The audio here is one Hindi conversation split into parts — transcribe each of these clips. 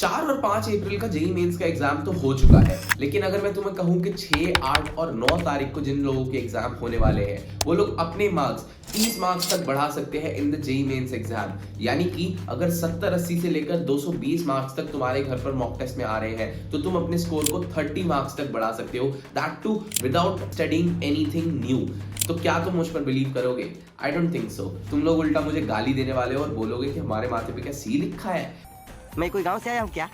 4 और 5 अप्रैल का जेईई मेंस का एग्जाम तो हो चुका है, लेकिन अगर मैं तुम्हें कहूं कि 6, 8 और 9 तारीख को जिन लोगों के एग्जाम होने वाले हैं वो लोग अपने मार्क्स 30 मार्क्स तक बढ़ा सकते हैं in the JEE Mains exam. यानी कि अगर 70-80 से लेकर 220 मार्क्स तक तुम्हारे घर पर मॉक टेस्ट में आ रहे हैं तो तुम अपने स्कोर को 30 मार्क्स तक बढ़ा सकते हो, that too without studying anything new. तो क्या तुम मुझ पर बिलीव करोगे? I don't think so. तुम लोग उल्टा मुझे गाली देने वाले हो और बोलोगे कि हमारे माथे पे क्या सी लिखा है। मैं कोई गांव से आया हूँ क्या?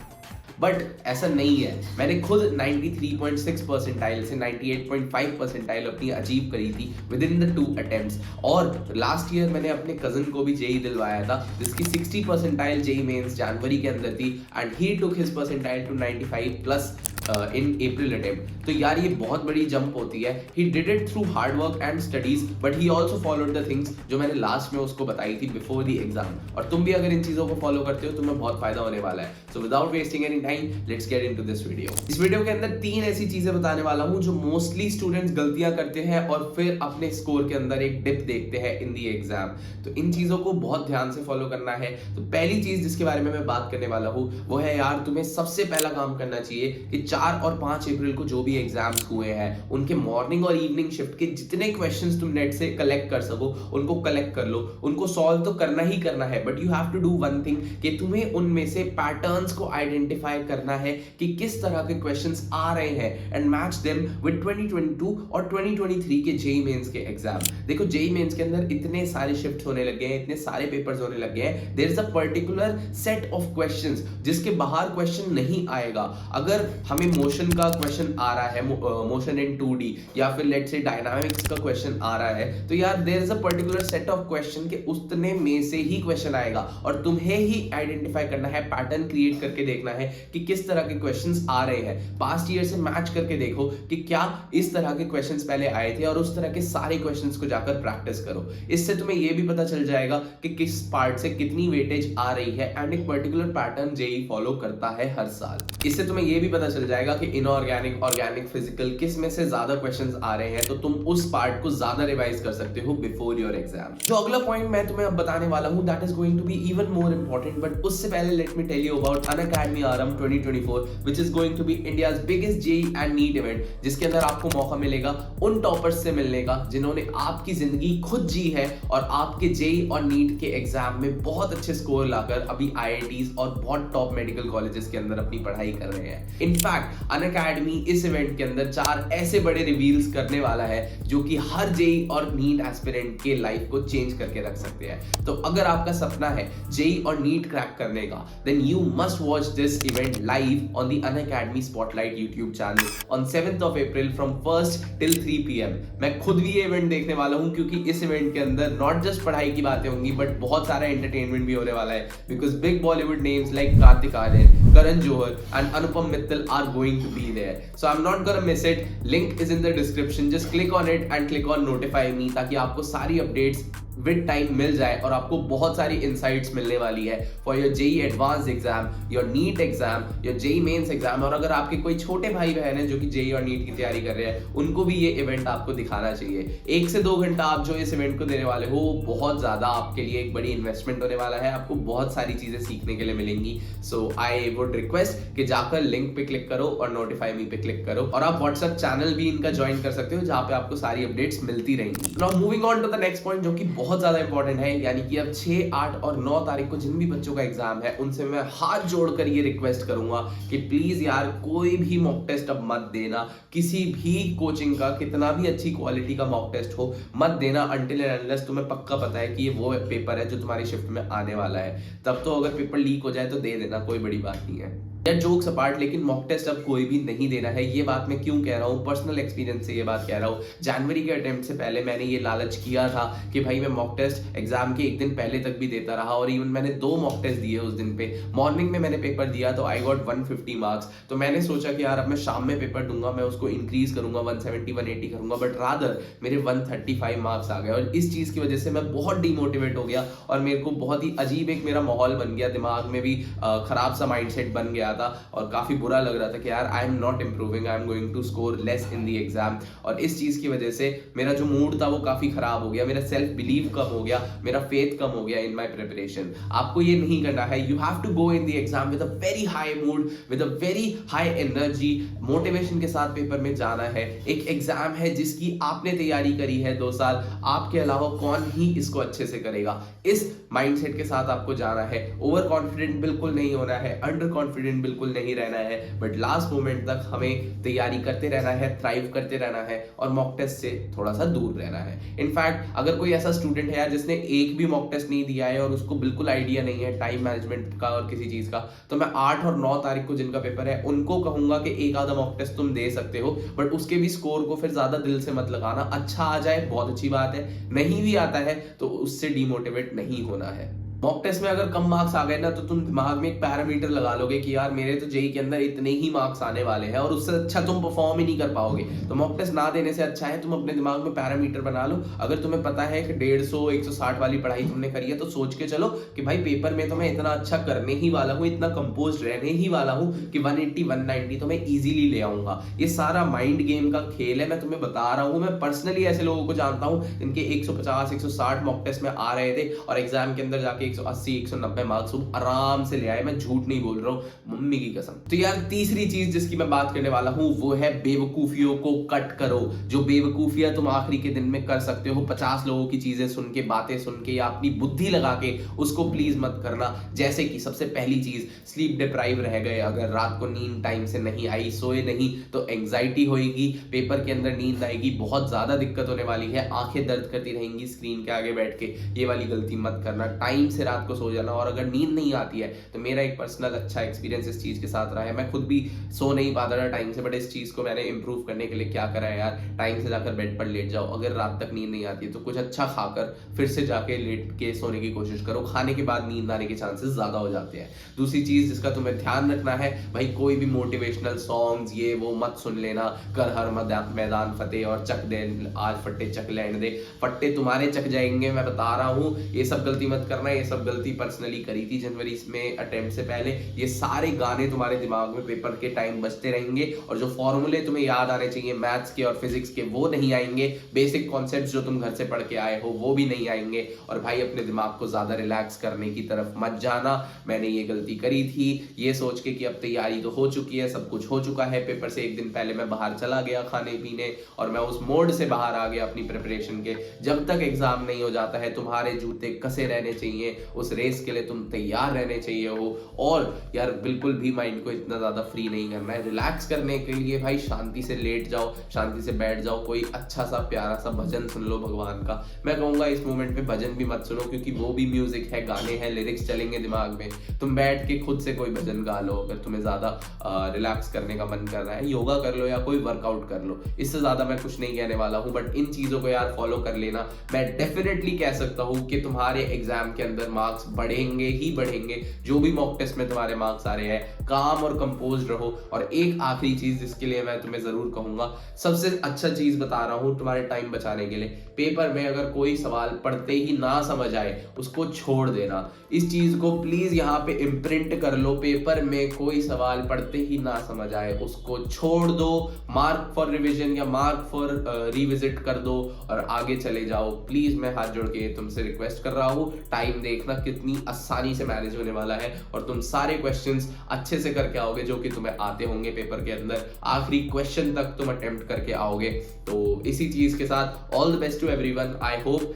बट ऐसा नहीं है। मैंने खुद 93.6 परसेंटाइल से 98.5 परसेंटाइल अपनी अचीव करी थी विद इन द 2 अटेम्प्ट्स। और लास्ट ईयर मैंने अपने कजन को भी जेई दिलवाया था जिसकी 60 परसेंटाइल जेई मेंस जनवरी के अंदर थी and he took his percentile to 95 plus in April attempt. तो यार ये बहुत बड़ी जंप होती है। He did it through hard work and studies but he also followed the things जो मैंने लास्ट में उसको बताई थी बिफोर द एग्जाम। और तुम भी अगर इन चीजों को फॉलो करते हो तो तुम्हें बहुत फायदा होने वाला है। So without wasting any time let's get into this video. इस वीडियो के अंदर 3 ऐसी चीजें बताने वाला हूं जो मोस्टली स्टूडेंट्स गलतियां करते हैं और फिर अपने स्कोर के अंदर एक डिप देखते हैं इन दी एग्जाम। तो इन चीजों को बहुत ध्यान से फॉलो करना है। तो पहली चीज जिसके बारे में मैं बात करने वाला हूं वो है यार तुम्हें सबसे पहला काम करना चाहिए कि 4 और 5 अप्रैल को जो भी एग्जाम्स हुए हैं उनके मॉर्निंग और इवनिंग शिफ्ट के जितने क्वेश्चंस तुम नेट से कलेक्ट कर सको उनको कलेक्ट कर लो। उनको सॉल्व तो करना ही करना है but you have to do one thing कि तुम्हें उनमें से पैटर्न्स को आइडेंटिफाई करना है कि किस तरह के क्वेश्चंस आ रहे हैं एंड मैच देम विद 2022 और 2023 के जेईई मेंस के एग्जाम। देखो जेईई मेंस के अंदर इतने सारे शिफ्ट होने लगे हैं, इतने सारे पेपर्स होने लगे हैं। There is a particular set of questions जिसके बाहर क्वेश्चन नहीं आएगा। अगर हमें मोशन का क्वेश्चन आ रहा है, मोशन इन 2D या फिर लेट्स से डायनामिक्स का क्वेश्चन आ रहा है, तो यार there is a particular set of question के उतने में से ही क्वेश्चन आएगा और तुम्हें ही आइडेंटिफाई करना है, पैटर्न क्रिएट करके देखना है कि किस तरह के क्वेश्चंस आ रहे हैं। पास्ट ईयर से मैच करके देखो कि क्या इस तरह के क्वेश्चंस पहले आए थे और उस तरह के सारे क्वेश्चंस को जाकर प्रैक्टिस करो। इससे तुम्हें यह भी पता चल जाएगा कि किस पार्ट से कितनी वेटेज आ रही है एंड एक पर्टिकुलर पैटर्न जेईई फॉलो करता है हर साल। इससे तुम्हें यह भी पता चल जाएगा कि इनऑर्गेनिक, ऑर्गेनिक, फिजिकल किस में से ज्यादा क्वेश्चंस आ रहे हैं, तो तुम उस पार्ट को ज्यादा रिवाइज कर सकते हो बिफोर योर एग्जाम। जो अगला पॉइंट मैं तुम्हें अब बताने वाला हूं that is going to be even more important, but उससे पहले let me tell you about Unacademy RM 2024 which is going to be India's biggest JEE and NEET event, जिसके अंदर आपको मौका मिलेगा उन टॉपर्स से मिलने का जिन्होंने आपकी जिंदगी खुद जी है और आपके जेईई और नीट के एग्जाम में बहुत अच्छे स्कोर लाकर अभी आईआईटीज और बहुत टॉप मेडिकल कॉलेजेस के अंदर अपनी पढ़ाई कर रहे हैं। इनफैक्ट अनअकैडमी इस इवेंट के अंदर 4 ऐसे बड़े रिवील्स करने वाला है जो कि हर जेईई और नीट एस्पिरेंट के लाइफ को चेंज करके रख सकते हैं। तो अगर आपका सपना है जेईई और नीट क्रैक करने का, then you must watch this event live on the Unacademy Spotlight YouTube channel on 7th of April from 1st till 3 PM। मैं खुद भी ये इवेंट देखने वाला हूं क्योंकि इस इवेंट के अंदर नॉट जस्ट पढ़ाई की बातें होंगी बट बहुत सारा एंटरटेनमेंट भी होने वाला है because big Bollywood names like Kartik Aaryan, Karan Johar and Anupam Mittal are going to be there. So I am not gonna miss it. Link is in the description, just click on it and click on notify me ताकि आपको सारी अपडेट्स विद टाइम मिल जाए और आपको बहुत सारी इनसाइट्स मिलने वाली है for your JEE advance exam, your NEET exam, your JEE Mains exam. और अगर आपके कोई छोटे भाई बहन है जो कि जेईई और नीट की तैयारी कर रहे हैं उनको भी ये इवेंट आपको दिखाना चाहिए। 1 से 2 घंटा आप जो इस इवेंट को देने वाले हो बहुत ज्यादा आपके लिए एक बड़ी इन्वेस्टमेंट होने वाला है। आपको बहुत सारी चीजें सीखने के लिए मिलेंगी। सो आई वुड रिक्वेस्ट कि जाकर लिंक पे क्लिक करो और नोटिफाई मी पे क्लिक करो और आप व्हाट्सएप चैनल भी इनका ज्वाइन कर सकते हो जहां पे आपको सारी अपडेट्स मिलती रहेंगी। Now moving on to the next point जो कि बहुत ज्यादा इंपॉर्टेंट है, यानी कि अब 6, 8 और 9 तारीख को जिन भी बच्चों का एग्जाम है उनसे मैं हाथ जोड़कर ये रिक्वेस्ट करूंगा कि प्लीज यार कोई भी मॉक टेस्ट अब मत देना। किसी भी कोचिंग का कितना भी अच्छी क्वालिटी का मॉक टेस्ट हो मत देना अनटिल एंड अनलेस तुम्हें पक्का पता है कि ये वो पेपर है जो तुम्हारी शिफ्ट में आने वाला है। तब तो अगर पेपर लीक हो जाए तो दे देना, कोई बड़ी बात नहीं है। यार जोक्स अपार्ट, लेकिन मॉक टेस्ट अब कोई भी नहीं देना है। ये बात मैं क्यों कह रहा हूँ, पर्सनल एक्सपीरियंस से ये बात कह रहा हूँ। जनवरी के अटेम्प्ट से पहले मैंने ये लालच किया था कि भाई मैं मॉक टेस्ट एग्जाम के एक दिन पहले तक भी देता रहा और इवन मैंने 2 मॉक टेस्ट दिए उस दिन पे। मॉर्निंग में मैंने पेपर दिया तो आई गॉट 150 मार्क्स। तो मैंने सोचा कि यार अब मैं शाम में पेपर दूंगा, मैं उसको इंक्रीज करूंगा, 170 180 करूंगा, बट रादर मेरे 135 मार्क्स आ गए और इस चीज की वजह से मैं बहुत डिमोटिवेट हो गया और मेरे को बहुत ही अजीब एक मेरा माहौल बन गया, दिमाग में भी खराब सा माइंडसेट बन गया था और काफी बुरा लग रहा था कि यार I am not improving, I am going to score less in the exam. और इस चीज की वजह से मेरा जो मूड था वो काफी खराब हो गया, मेरा सेल्फ बिलीव बिलीव कम हो गया, मेरा फेथ कम हो गया इन माय प्रिपरेशन। आपको ये नहीं करना है। You have to go in the exam with a very high mood, with a very high energy, motivation के साथ पेपर में जाना है। एक एग्जाम है जिसकी आपने तैयारी करी है 2 साल, आपके अलावा कौन ही इसको अच्छे से करेगा। इस माइंडसेट के साथ आपको जाना है। ओवर कॉन्फिडेंट बिल्कुल नहीं होना है, अंडर कॉन्फिडेंट बिल्कुल नहीं रहना है, बट लास्ट मोमेंट तक हमें तैयारी करते रहना है, थ्राइव करते रहना है और मॉक टेस्ट से थोड़ा सा दूर रहना है। इनफैक्ट अगर कोई ऐसा स्टूडेंट है यार जिसने एक भी मॉक टेस्ट नहीं दिया है और उसको बिल्कुल आइडिया नहीं है टाइम मैनेजमेंट का और किसी चीज का, तो मैं 8 और 9 तारीख को जिनका पेपर है उनको कहूंगा कि एक आधा मॉक टेस्ट तुम दे सकते हो, बट उसके भी स्कोर को फिर ज्यादा दिल से मत लगाना। अच्छा आ जाए बहुत अच्छी बात है, नहीं भी आता है तो उससे डिमोटिवेट नहीं होना है। मॉक टेस्ट में अगर कम मार्क्स आ गए ना तो तुम दिमाग में एक पैरामीटर लगा लोगे कि यार मेरे तो जेई के अंदर इतने ही मार्क्स आने वाले हैं और उससे अच्छा तुम परफॉर्म ही नहीं कर पाओगे। तो मॉक टेस्ट ना देने से अच्छा है तुम अपने दिमाग में पैरामीटर बना लो। अगर तुम्हें पता है कि 150 160 वाली पढ़ाई तुमने करी है तो सोच के चलो कि भाई पेपर में तो मैं इतना अच्छा करने ही वाला हूँ, इतना कंपोज रहने ही वाला हूँ कि 180 190 तो मैं इजीली ले आऊंगा। ये सारा माइंड गेम का खेल है, मैं तुम्हें बता रहा हूँ। मैं पर्सनली ऐसे लोगों को जानता हूँ जिनके 150 160 मॉक टेस्ट में आ रहे थे और एग्जाम के अंदर जाके 180 190 मार्क्स आराम से ले आए। मैं झूठ नहीं बोल रहा हूँ, मम्मी की कसम। तो यार तीसरी चीज जिसकी मैं बात करने वाला हूँ वो है बेवकूफियों को कट करो। जो बेवकूफियां तुम आखिरी के दिन में कर सकते हो, 50 लोगों की चीजें सुन के, बातें सुन के या अपनी बुद्धि लगा के, उसको प्लीज मत करना। जैसे कि सबसे पहली चीज, स्लीप डिप्राइव रह गए। अगर रात को नींद टाइम से नहीं आई, सोए नहीं, तो एंजाइटी होएगी, पेपर के अंदर नींद आएगी, बहुत ज्यादा दिक्कत होने वाली है, आंखें दर्द करती रहेंगी स्क्रीन के आगे बैठ के। ये वाली गलती मत करना। टाइम से रात को सो जाना। और अगर नींद नहीं आती है तो मेरा एक पर्सनल अच्छा एक्सपीरियंस इस चीज के साथ रहा है। मैं खुद भी सो नहीं पाता था टाइम से, बट इस चीज को मैंने इंप्रूव करने के लिए क्या करा है यार, टाइम से जाकर बेड पर लेट जाओ। अगर रात तक नींद नहीं आती है तो कुछ अच्छा खाकर फिर से जाके लेट के सोने की कोशिश करो। खाने के बाद नींद आने के चांसेस ज्यादा हो जाते हैं। दूसरी चीज जिसका तुम्हें ध्यान रखना है भाई, कोई भी मोटिवेशनल सॉन्ग्स ये वो मत सुन लेना। कर हर मैदान फतेह और चक दे आज फट्टे चक लैंड दे, फट्टे तुम्हारे चक जाएंगे, मैं बता रहा हूँ। ये सब गलती मत करना। ये सब गलती पर्सनली करी थी जनवरी में अटेम्प्ट से पहले। ये सारे गाने तुम्हारे दिमाग में पेपर के टाइम बजते रहेंगे और जो फॉर्मूले तुम्हें याद आने चाहिए मैथ्स के और फिजिक्स के वो नहीं आएंगे। बेसिक कॉन्सेप्ट्स जो तुम घर से पढ़ के आए हो वो भी नहीं आएंगे। और भाई अपने दिमाग को ज्यादा रिलैक्स करने की तरफ मत जाना। मैंने ये गलती करी थी ये सोच के कि अब तैयारी तो हो चुकी है, सब कुछ हो चुका है। पेपर से एक दिन पहले मैं बाहर चला गया खाने पीने और मैं उस मोड से बाहर आ गया अपनी प्रिपरेशन के। जब तक एग्जाम नहीं हो जाता है तुम्हारे जूते कसे रहने चाहिए, उस रेस के लिए तुम तैयार रहने चाहिए हो। और यार बिल्कुल भी माइंड को इतना ज्यादा फ्री नहीं करना है। रिलैक्स करने के लिए भाई शांति से लेट जाओ, शांति से बैठ जाओ, कोई अच्छा सा प्यारा सा भजन सुन लो भगवान का। मैं कहूंगा इस मोमेंट पे भजन भी मत सुनो क्योंकि वो भी म्यूजिक है, गाने हैं, लिरिक्स चलेंगे दिमाग में। तुम बैठ के खुद से कोई भजन गा लो अगर तुम्हें ज्यादा रिलैक्स करने का मन कर रहा है। योगा कर लो या कोई वर्कआउट कर लो, इससे ज्यादा मैं कुछ नहीं कहने वाला हूँ। बट इन चीजों को यार फॉलो कर लेना। मैं डेफिनेटली कह सकता हूँ कि तुम्हारे एग्जाम के अंदर मार्क्स बढ़ेंगे ही बढ़ेंगे। जो भी मॉक टेस्ट में तुम्हारे मार्क्स आ रहे हैं, काम और कंपोज रहो। और एक आखिरी चीज जिसके लिए मैं तुम्हें जरूर कहूंगा, सबसे अच्छा चीज बता रहा हूं तुम्हारे टाइम बचाने के लिए, पेपर में अगर कोई सवाल पढ़ते ही ना समझ आए उसको छोड़ देना। इस चीज को प्लीज यहाँ पे इम्प्रिंट कर लो। पेपर में कोई सवाल पढ़ते ही ना समझ आए उसको छोड़ दो। मार्क फॉर रिविजन या मार्क फॉर रिविजिट कर दो और आगे चले जाओ। प्लीज मैं हाथ जोड़ के तुमसे रिक्वेस्ट कर रहा हूँ। टाइम देखना कितनी आसानी से मैनेज होने वाला है और तुम सारे क्वेश्चंस अच्छे से करके आओगे जो कि तुम्हें आते होंगे पेपर के अंदर। आखिरी क्वेश्चन तक तुम अटेम्प्ट करके आओगे। तो इसी चीज के साथ all the best to everyone. I hope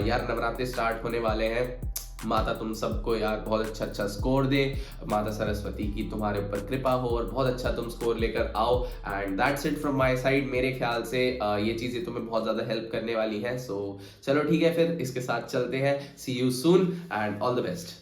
यार नवरात्रि स्टार्ट होने वाले हैं। माता तुम सबको यार बहुत अच्छा स्कोर दे। माता सरस्वती की तुम्हारे ऊपर कृपा हो और बहुत अच्छा तुम स्कोर लेकर आओ। And that's it from my side. मेरे ख्याल से ये चीजें तुम्हें बहुत ज्यादा हेल्प करने वाली हैं। सो चलो ठीक है, फिर इसके साथ चलते हैं। See you soon and all the best.